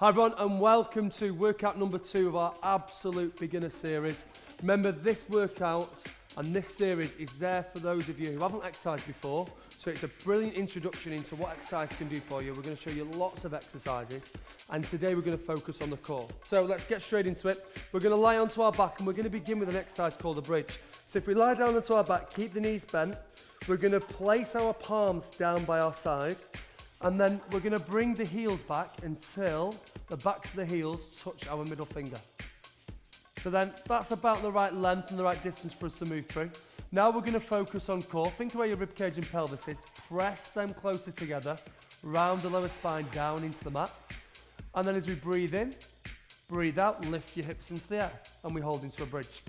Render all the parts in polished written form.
Hi everyone and welcome to workout number 2 of our absolute beginner series. Remember, this workout and this series is there for those of you who haven't exercised before, so it's a brilliant introduction into what exercise can do for you. We're going to show you lots of exercises and today we're going to focus on the core. So let's get straight into it. We're going to lie onto our back and we're going to begin with an exercise called a bridge. So if we lie down onto our back, keep the knees bent, we're going to place our palms down by our side and then we're going to bring the heels back until the backs of the heels touch our middle finger. So then that's about the right length and the right distance for us to move through. Now we're going to focus on core. Think of where your ribcage and pelvis is. Press them closer together, round the lower spine down into the mat. And then as we breathe in, breathe out, lift your hips into the air and we hold into a bridge.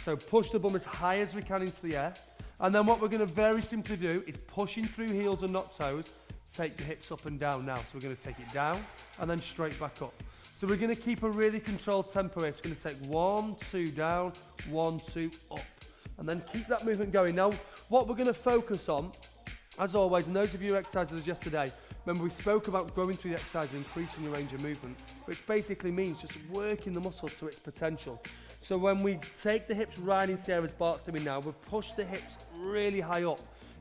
So push the bum as high as we can into the air. And then what we're going to very simply do is pushing through heels and not toes, take the hips up and down now. So we're going to take it down and then straight back up. So we're going to keep a really controlled tempo here. So we're going to take 1, 2 down, 1, 2 up. And then keep that movement going. Now, what we're going to focus on, as always, and those of you who exercised with us yesterday, remember we spoke about going through the exercise and increasing your range of movement, which basically means just working the muscle to its potential. So when we take the hips right into the air as Bart's doing now, we push the hips really high up.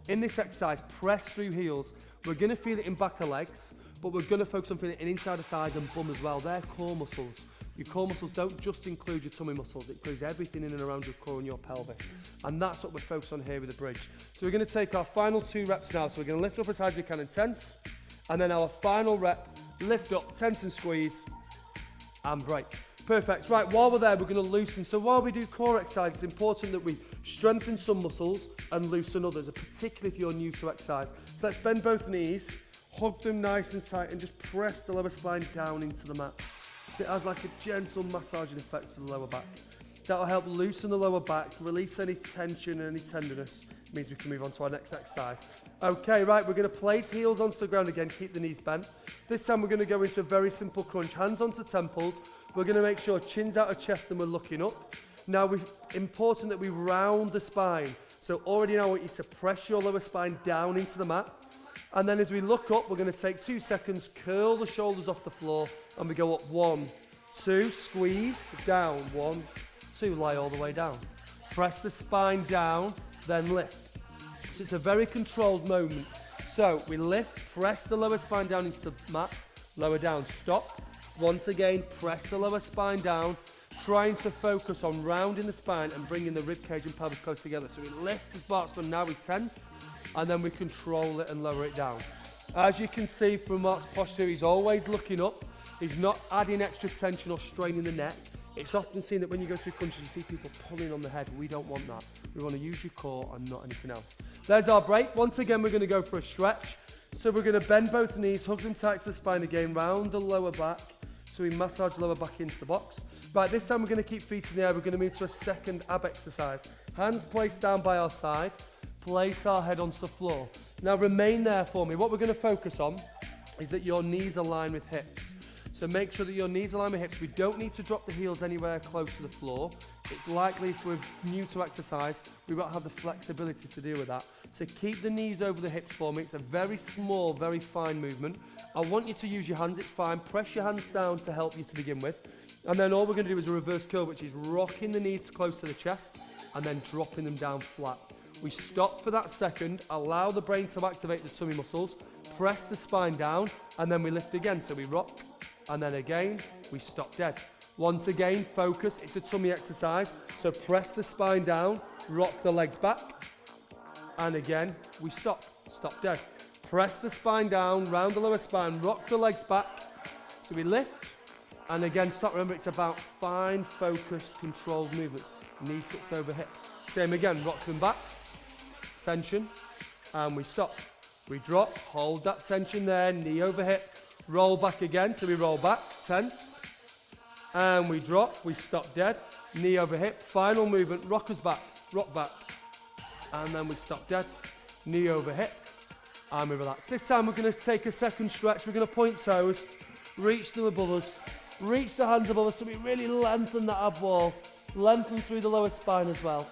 In this exercise, press through heels. We're going to feel it in back of legs, but we're going to focus on feeling it in inside of thighs and bum as well. They're core muscles. Your core muscles don't just include your tummy muscles, it includes everything in and around your core and your pelvis. And that's what we're focused on here with the bridge. So we're going to take our final 2 reps now. So we're going to lift up as high as we can and tense. And then our final rep, lift up, tense and squeeze, and break. Perfect. Right, while we're there, we're going to loosen. So while we do core exercise, it's important that we strengthen some muscles and loosen others, particularly if you're new to exercise. So let's bend both knees, hug them nice and tight, and just press the lower spine down into the mat. So it has like a gentle massaging effect for the lower back. That'll help loosen the lower back, release any tension and any tenderness. It means we can move on to our next exercise. Okay, right, we're going to place heels onto the ground again, keep the knees bent. This time we're going to go into a very simple crunch, hands onto temples. We're going to make sure chin's out of chest and we're looking up. Now, important that we round the spine. So already now I want you to press your lower spine down into the mat. And then as we look up, we're going to take 2 seconds, curl the shoulders off the floor, and we go up 1, 2, squeeze, down, 1, 2, lie all the way down. Press the spine down, then lift. So it's a very controlled moment. So we lift, press the lower spine down into the mat, lower down, stop. Once again, press the lower spine down, trying to focus on rounding the spine and bringing the ribcage and pelvis close together. So we lift as Bart's done, now we tense, and then we control it and lower it down. As you can see from Mark's posture, he's always looking up. He's not adding extra tension or straining the neck. It's often seen that when you go through crunches, you see people pulling on the head. We don't want that. We want to use your core and not anything else. There's our break. Once again, we're going to go for a stretch. So we're going to bend both knees, hug them tight to the spine again, round the lower back. So we massage the lower back into the box. Right, this time we're going to keep feet in the air. We're going to move to a second ab exercise. Hands placed down by our side. Place our head onto the floor. Now remain there for me. What we're going to focus on is that your knees align with hips. So make sure that your knees align with hips. We don't need to drop the heels anywhere close to the floor. It's likely if we're new to exercise, we won't have the flexibility to deal with that. So keep the knees over the hips for me. It's a very small, very fine movement. I want you to use your hands, it's fine. Press your hands down to help you to begin with. And then all we're going to do is a reverse curl, which is rocking the knees close to the chest and then dropping them down flat. We stop for that second, allow the brain to activate the tummy muscles, press the spine down, and then we lift again. So we rock, and then again, we stop dead. Once again, focus, it's a tummy exercise. So press the spine down, rock the legs back, and again, we stop dead. Press the spine down, round the lower spine, rock the legs back. So we lift, and again, stop. Remember, it's about fine, focused, controlled movements. Knee sits over hip. Same again, rock them back, tension, and we stop. We drop, hold that tension there, knee over hip, roll back again, so we roll back, tense, and we drop, we stop dead, knee over hip, final movement, rock us back, rock back, and then we stop dead, knee over hip, and we relax. This time we're going to take a second stretch, we're going to point toes, reach them above us, reach the hands above us, so we really lengthen that ab wall, lengthen through the lower spine as well.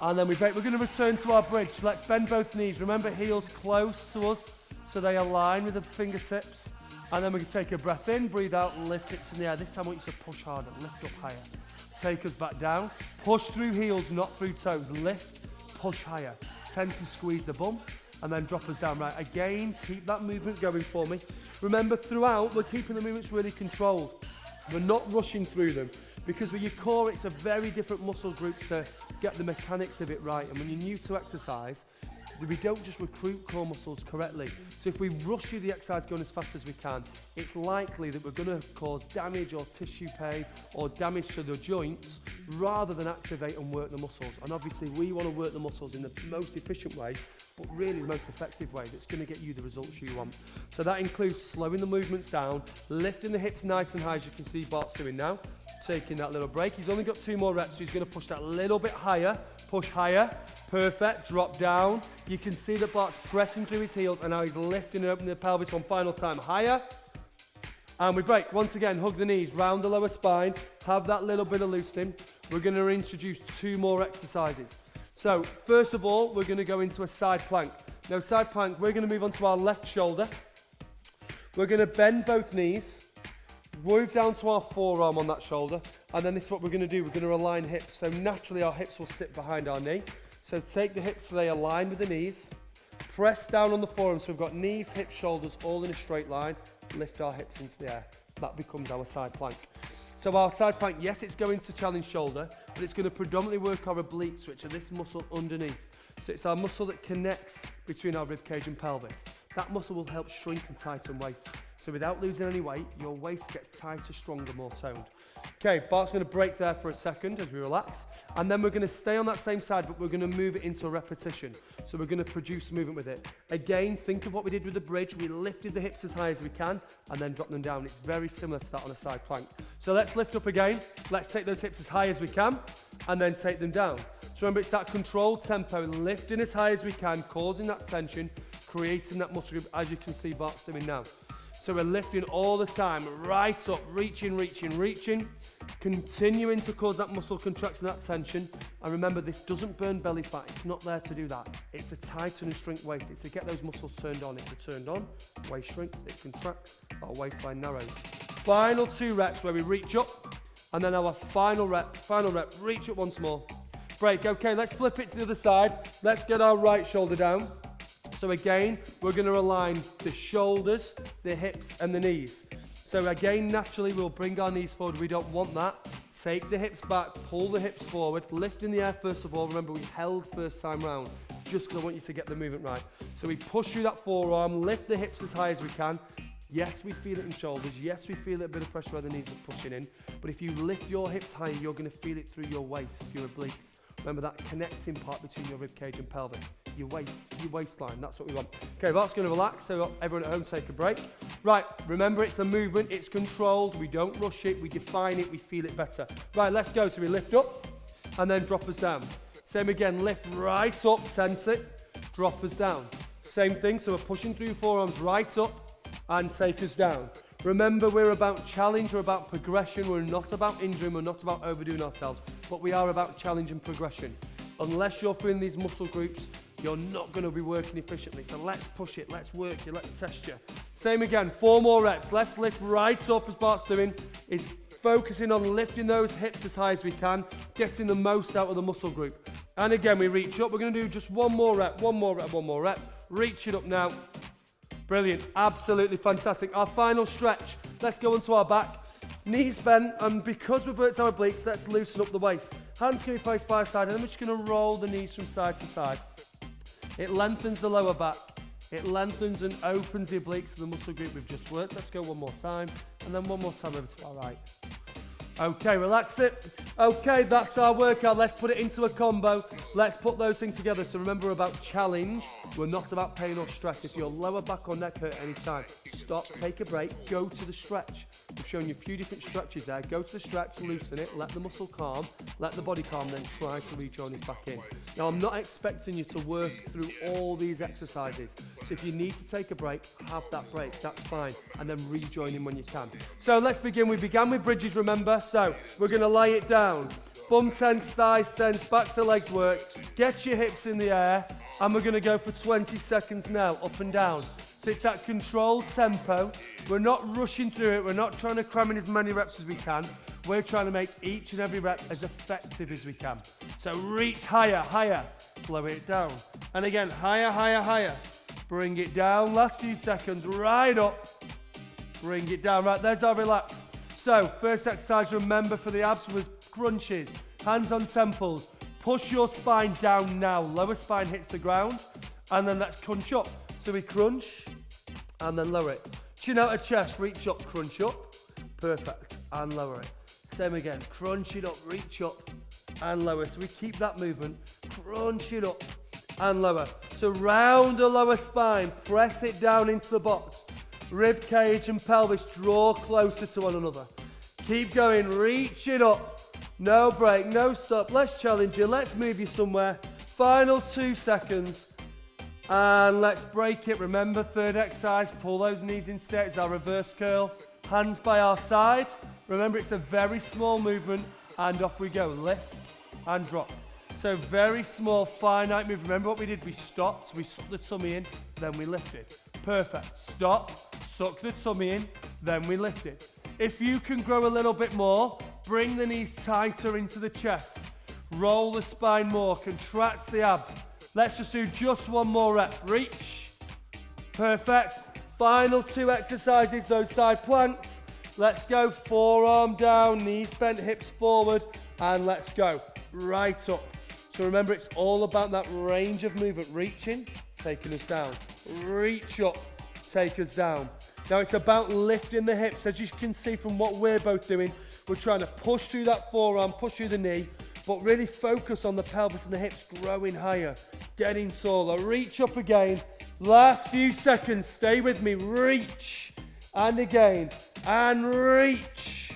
And then we break. We're going to return to our bridge. Let's bend both knees. Remember, heels close to us so they align with the fingertips. And then we can take a breath in, breathe out, lift hips in the air. This time I want you to push harder, lift up higher. Take us back down. Push through heels, not through toes. Lift, push higher. Tends to squeeze the bum and then drop us down. Right, again, keep that movement going for me. Remember, throughout, we're keeping the movements really controlled. We're not rushing through them because with your core, it's a very different muscle group to get the mechanics of it right. And when you're new to exercise, we don't just recruit core muscles correctly. So if we rush through the exercise going as fast as we can, it's likely that we're going to cause damage or tissue pain or damage to the joints rather than activate and work the muscles. And obviously we want to work the muscles in the most efficient way, but really the most effective way that's going to get you the results you want. So that includes slowing the movements down, lifting the hips nice and high, as you can see Bart's doing now, taking that little break. He's only got 2 more reps, so he's going to push that a little bit higher. Push higher, perfect, drop down. You can see that Bart's pressing through his heels and now he's lifting and opening the pelvis one final time. Higher, and we break. Once again, hug the knees, round the lower spine, have that little bit of loosening. We're going to introduce 2 more exercises. So, first of all, we're going to go into a side plank. Now, side plank, we're going to move onto our left shoulder. We're going to bend both knees, move down to our forearm on that shoulder, and then this is what we're going to do. We're going to align hips. So naturally our hips will sit behind our knee. So take the hips so they align with the knees. Press down on the forearm so we've got knees, hips, shoulders all in a straight line. Lift our hips into the air. That becomes our side plank. So our side plank, yes, it's going to challenge shoulder, but it's going to predominantly work our obliques, which are this muscle underneath. So it's our muscle that connects between our rib cage and pelvis. That muscle will help shrink and tighten waist. So without losing any weight, your waist gets tighter, stronger, more toned. Okay, Bart's going to break there for a second as we relax. And then we're going to stay on that same side, but we're going to move it into a repetition. So we're going to produce movement with it. Again, think of what we did with the bridge. We lifted the hips as high as we can and then dropped them down. It's very similar to that on a side plank. So let's lift up again. Let's take those hips as high as we can and then take them down. So remember, it's that controlled tempo, lifting as high as we can, causing that tension, creating that muscle group, as you can see Bart's doing now. So we're lifting all the time, right up, reaching, reaching, reaching, continuing to cause that muscle contraction, that tension. And remember, this doesn't burn belly fat. It's not there to do that. It's to tighten and shrink waist. It's to get those muscles turned on. If they're turned on, waist shrinks, it contracts, our waistline narrows. Final 2 reps where we reach up, and then our final rep, reach up once more. Break. Okay, let's flip it to the other side. Let's get our right shoulder down. So again, we're going to align the shoulders, the hips and the knees. So again, naturally, we'll bring our knees forward. We don't want that. Take the hips back, pull the hips forward, lift in the air first of all. Remember, we held first time round, just because I want you to get the movement right. So we push through that forearm, lift the hips as high as we can. Yes, we feel it in shoulders. Yes, we feel a bit of pressure where the knees are pushing in. But if you lift your hips higher, you're going to feel it through your waist, your obliques. Remember that connecting part between your rib cage and pelvis. Your waist, your waistline, that's what we want. Okay, Bart's going to relax, so everyone at home take a break. Right, remember it's a movement, it's controlled, we don't rush it, we define it, we feel it better. Right, let's go. So we lift up and then drop us down. Same again, lift right up, tense it, drop us down. Same thing, so we're pushing through forearms right up and take us down. Remember, we're about challenge, we're about progression, we're not about injuring, we're not about overdoing ourselves, but we are about challenge and progression. Unless you're feeling these muscle groups, you're not going to be working efficiently. So let's push it, let's work you, let's test you. Same again, 4 more reps. Let's lift right up as Bart's doing. Is focusing on lifting those hips as high as we can, getting the most out of the muscle group. And again, we reach up. We're going to do just 1 more rep, 1 more rep, 1 more rep. Reach it up now. Brilliant, absolutely fantastic. Our final stretch. Let's go onto our back. Knees bent, and because we've worked our obliques, let's loosen up the waist. Hands can be placed by our side, and then we're just going to roll the knees from side to side. It lengthens the lower back. It lengthens and opens the obliques of the muscle group we've just worked. Let's go 1 more time, and then 1 more time over to our right. Okay, relax it. Okay, that's our workout. Let's put it into a combo. Let's put those things together. So remember, we're about challenge. We're not about pain or stress. If your lower back or neck hurt any time, stop, take a break, go to the stretch. We've shown you a few different stretches there. Go to the stretch, loosen it, let the muscle calm, let the body calm, then try to rejoin this back in. Now, I'm not expecting you to work through all these exercises. So if you need to take a break, have that break, that's fine. And then rejoin in when you can. So let's begin. We began with bridges, remember? So we're going to lay it down. Bum tense, thighs tense, back to legs work. Get your hips in the air. And we're going to go for 20 seconds now, up and down. So it's that controlled tempo. We're not rushing through it. We're not trying to cram in as many reps as we can. We're trying to make each and every rep as effective as we can. So reach higher, higher, slow it down. And again, higher, higher, higher. Bring it down, last few seconds, right up. Bring it down, right, there's our relax. So, first exercise, remember for the abs was crunches, hands on temples. Push your spine down now, lower spine hits the ground, and then let's crunch up. So we crunch, and then lower it. Chin out of chest, reach up, crunch up. Perfect, and lower it. Same again, crunch it up, reach up, and lower. So we keep that movement, crunch it up, and lower. So round the lower spine, press it down into the box. Rib cage and pelvis draw closer to one another. Keep going, reach it up. No break, no stop. Let's challenge you, let's move you somewhere. Final 2 seconds. And let's break it. Remember, third exercise, pull those knees in there. It's our reverse curl. Hands by our side. Remember, it's a very small movement. And off we go. Lift and drop. So very small, finite move. Remember what we did? We stopped, we sucked the tummy in, then we lifted. Perfect. Stop, suck the tummy in, then we lifted. If you can grow a little bit more, bring the knees tighter into the chest. Roll the spine more, contract the abs. Let's just do just one more rep. Reach. Perfect. Final 2 exercises, those side planks. Let's go. Forearm down, knees bent, hips forward, and let's go. Right up. So remember, it's all about that range of movement. Reaching, taking us down. Reach up, take us down. Now it's about lifting the hips. As you can see from what we're both doing, we're trying to push through that forearm, push through the knee, but really focus on the pelvis and the hips growing higher, getting taller. Reach up again. Last few seconds, stay with me. Reach, and again, and reach.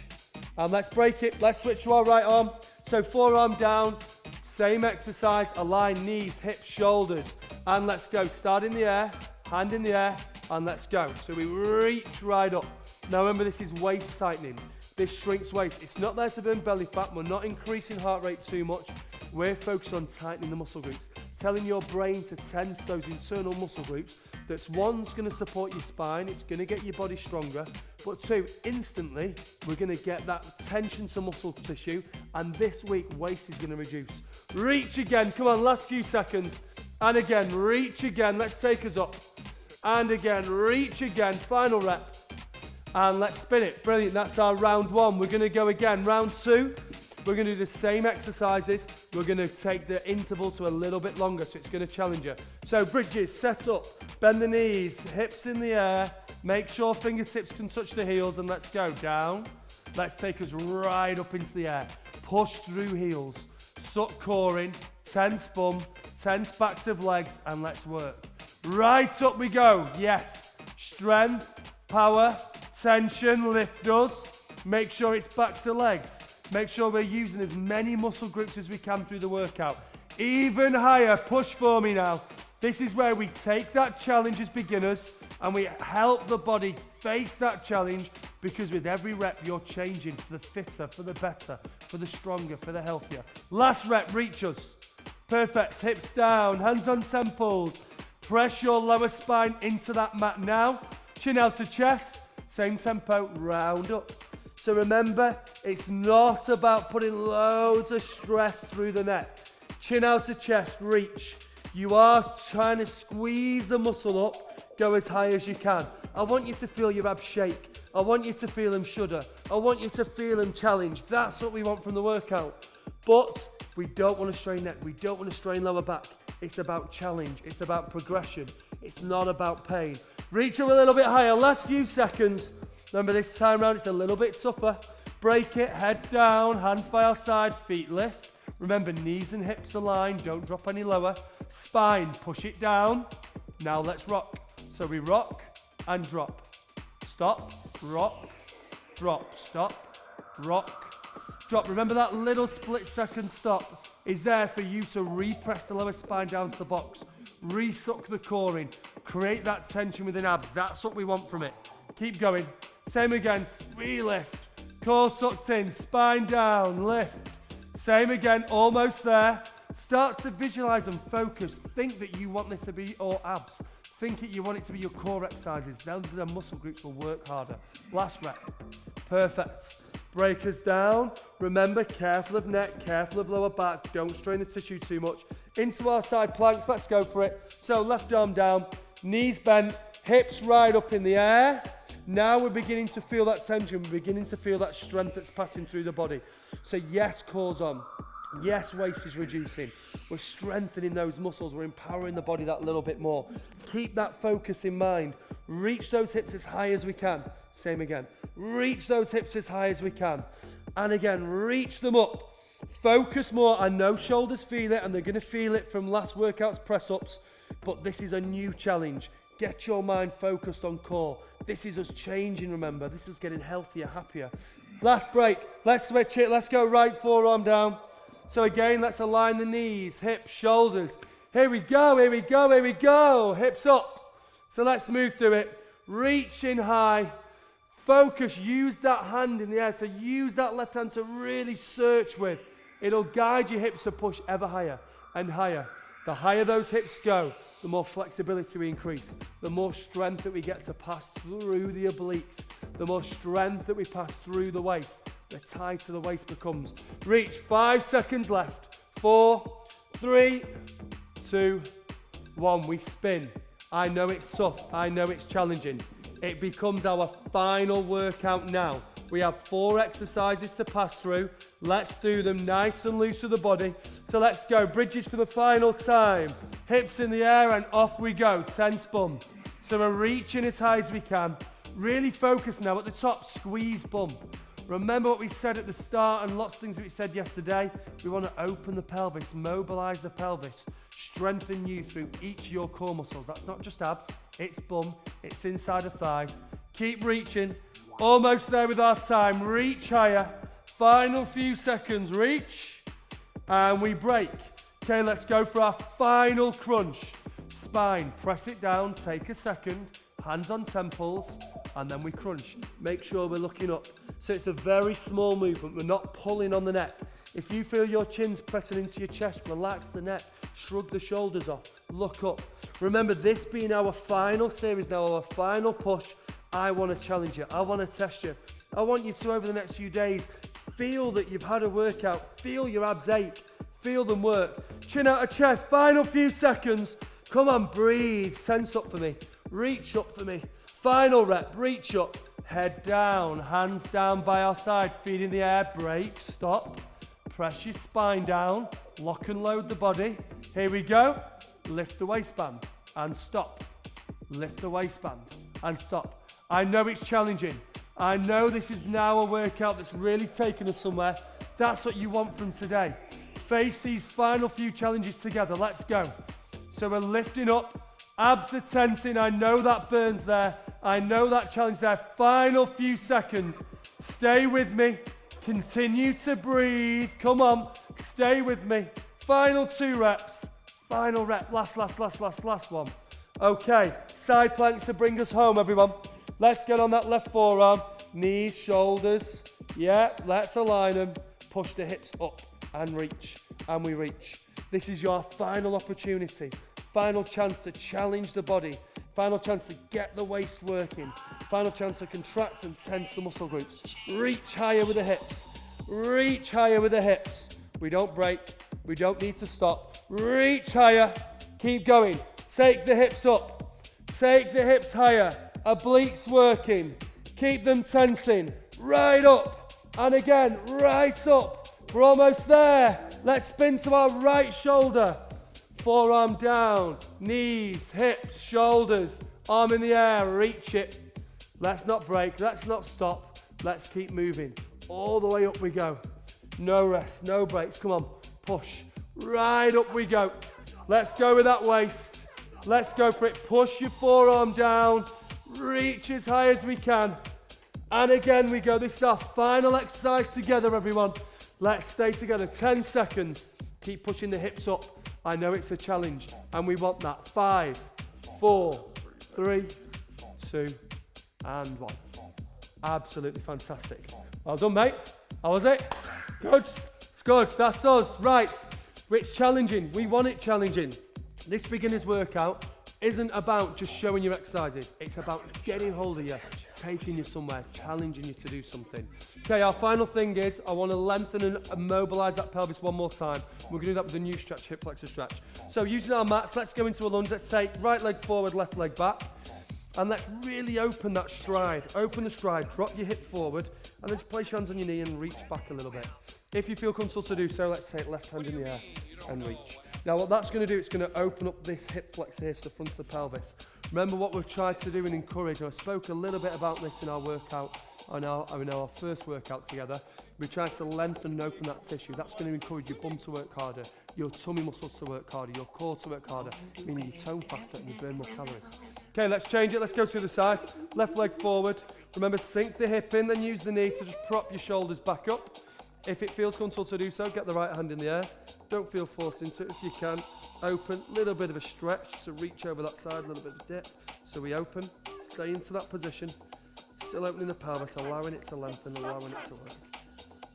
And let's break it. Let's switch to our right arm. So forearm down, same exercise, align knees, hips, shoulders, and let's go. Start in the air, hand in the air, and let's go. So we reach right up. Now remember, this is waist tightening. This shrinks waist. It's not there to burn belly fat. We're not increasing heart rate too much. We're focused on tightening the muscle groups, telling your brain to tense those internal muscle groups. That's one's going to support your spine, it's going to get your body stronger, but 2, instantly, we're going to get that tension to muscle tissue, and this week, waist is going to reduce. Reach again, come on, last few seconds, and again, reach again, let's take us up, and again, reach again, final rep, and let's spin it. Brilliant, that's our round 1. We're going to go again, round 2. We're going to do the same exercises. We're going to take the interval to a little bit longer, so it's going to challenge you. So bridges, set up, bend the knees, hips in the air. Make sure fingertips can touch the heels, and let's go down. Let's take us right up into the air. Push through heels, suck core in, tense bum, tense backs of legs, and let's work. Right up we go. Yes, strength, power, tension, lift us. Make sure it's back to legs. Make sure we're using as many muscle groups as we can through the workout. Even higher, push for me now. This is where we take that challenge as beginners and we help the body face that challenge, because with every rep you're changing for the fitter, for the better, for the stronger, for the healthier. Last rep, reach us. Perfect, hips down, hands on temples. Press your lower spine into that mat now. Chin out to chest, same tempo, round up. So remember, it's not about putting loads of stress through the neck. Chin out to chest, reach. You are trying to squeeze the muscle up, go as high as you can. I want you to feel your abs shake. I want you to feel them shudder. I want you to feel them challenge. That's what we want from the workout. But we don't want to strain neck. We don't want to strain lower back. It's about challenge. It's about progression. It's not about pain. Reach up a little bit higher. Last few seconds. Remember, this time around it's a little bit tougher. Break it, head down, hands by our side, feet lift. Remember, knees and hips align, don't drop any lower. Spine, push it down. Now let's rock. So we rock and drop. Stop, rock, drop, stop, rock, drop. Remember, that little split second stop is there for you to repress the lower spine down to the box. Resuck the core in, create that tension within abs. That's what we want from it. Keep going. Same again, re-lift, core sucked in, spine down, lift. Same again, almost there. Start to visualize and focus. Think that you want this to be all abs. think it, you want it to be your core exercises. Then the muscle groups will work harder. Last rep. Perfect. Breakers down. Remember, careful of neck, careful of lower back. Don't strain the tissue too much. Into our side planks. Let's go for it. So left arm down, knees bent, hips right up in the air. Now we're beginning to feel that tension. We're beginning to feel that strength that's passing through the body. So yes, core's on. Yes, waist is reducing. We're strengthening those muscles. We're empowering the body that little bit more. Keep that focus in mind. Reach those hips as high as we can. Same again. Reach those hips as high as we can. And again, reach them up. Focus more. I know shoulders feel it, and they're going to feel it from last workout's press-ups, but this is a new challenge. Get your mind focused on core. This is us changing, remember. This is getting healthier, happier. Last break. Let's switch it. Let's go right forearm down. So again, let's align the knees, hips, shoulders. Here we go, here we go, here we go. Hips up. So let's move through it. Reaching high. Focus, use that hand in the air. So use that left hand to really search with. It'll guide your hips to push ever higher and higher. The higher those hips go, the more flexibility we increase. The more strength that we get to pass through the obliques. The more strength that we pass through the waist. The tighter the waist becomes. Reach, 5 seconds left. 4, 3, 2, 1. We spin. I know it's tough. I know it's challenging. It becomes our final workout now. We have 4 exercises to pass through. Let's do them nice and loose with the body. So let's go. Bridges for the final time. Hips in the air and off we go. Tense bum. So we're reaching as high as we can. Really focus now at the top. Squeeze bum. Remember what we said at the start and lots of things that we said yesterday. We want to open the pelvis, mobilize the pelvis, strengthen you through each of your core muscles. That's not just abs, it's bum, it's inside the thigh. Keep reaching. Almost there with our time. Reach higher. Final few seconds. Reach. And we break. Okay, let's go for our final crunch. Spine. Press it down. Take a second. Hands on temples. And then we crunch. Make sure we're looking up. So it's a very small movement. We're not pulling on the neck. If you feel your chin's pressing into your chest, relax the neck. Shrug the shoulders off. Look up. Remember, this being our final series now, our final push, I want to challenge you. I want to test you. I want you to, over the next few days, feel that you've had a workout. Feel your abs ache. Feel them work. Chin out of chest. Final few seconds. Come on, breathe. Tense up for me. Reach up for me. Final rep. Reach up. Head down. Hands down by our side. Feet in the air. Break. Stop. Press your spine down. Lock and load the body. Here we go. Lift the waistband and stop. Lift the waistband and stop. I know it's challenging. I know this is now a workout that's really taken us somewhere. That's what you want from today. Face these final few challenges together. Let's go. So we're lifting up. Abs are tensing. I know that burns there. I know that challenge there. Final few seconds. Stay with me. Continue to breathe. Come on. Stay with me. Final 2 reps. Final rep. Last one. Okay. Side planks to bring us home, everyone. Let's get on that left forearm. Knees, shoulders. Yeah, let's align them. Push the hips up and reach. And we reach. This is your final opportunity. Final chance to challenge the body. Final chance to get the waist working. Final chance to contract and tense the muscle groups. Reach higher with the hips. Reach higher with the hips. We don't break. We don't need to stop. Reach higher. Keep going. Take the hips up. Take the hips higher. Obliques working. Keep them tensing. Right up. And again, right up. We're almost there. Let's spin to our right shoulder. Forearm down. Knees, hips, shoulders. Arm in the air. Reach it. Let's not break. Let's not stop. Let's keep moving. All the way up we go. No rest, no breaks. Come on. Push. Right up we go. Let's go with that waist. Let's go for it. Push your forearm down. Reach as high as we can. And again we go. This is our final exercise together, everyone. Let's stay together. 10 seconds. Keep pushing the hips up. I know it's a challenge and we want that. 5, 4, 3, 2, and 1. Absolutely fantastic. Well done, mate. How was it? Good. It's good. That's us. Right. It's challenging. We want it challenging. This beginner's workout isn't about just showing your exercises. It's about getting hold of you, taking you somewhere, challenging you to do something. Okay, our final thing is I want to lengthen and mobilize that pelvis one more time. We're going to do that with a new stretch, hip flexor stretch. So using our mats, let's go into a lunge. Let's take right leg forward, left leg back. And let's really open that stride. Open the stride, drop your hip forward, and then just place your hands on your knee and reach back a little bit. If you feel comfortable to do so, let's take left hand in the air and reach. Now what that's going to do, it's going to open up this hip flexor here to the front of the pelvis. Remember what we've tried to do and encourage, and I spoke a little bit about this in our workout, in our first workout together. We tried to lengthen and open that tissue. That's going to encourage your bum to work harder, your tummy muscles to work harder, your core to work harder, meaning you tone faster and you burn more calories. Okay, let's change it. Let's go to the side. Left leg forward. Remember, sink the hip in, then use the knee to just prop your shoulders back up. If it feels comfortable to do so, get the right hand in the air. Don't feel forced into it if you can. Open, little bit of a stretch, so reach over that side, a little bit of dip. So we open, stay into that position, still opening the pelvis, allowing it to lengthen, allowing it to work.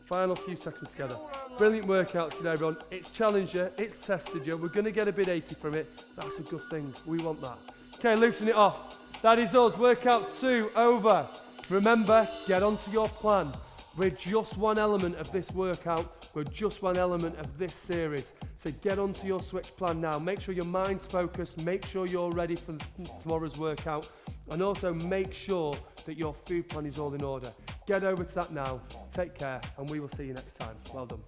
Final few seconds together. Brilliant workout today, everyone. It's challenged you, it's tested you. We're going to get a bit achy from it. That's a good thing. We want that. Okay, loosen it off. That is us. Workout 2 over. Remember, get onto your plan. We're just one element of this workout. We're just one element of this series. So get onto your switch plan now. Make sure your mind's focused. Make sure you're ready for tomorrow's workout. And also make sure that your food plan is all in order. Get over to that now. Take care, and we will see you next time. Well done.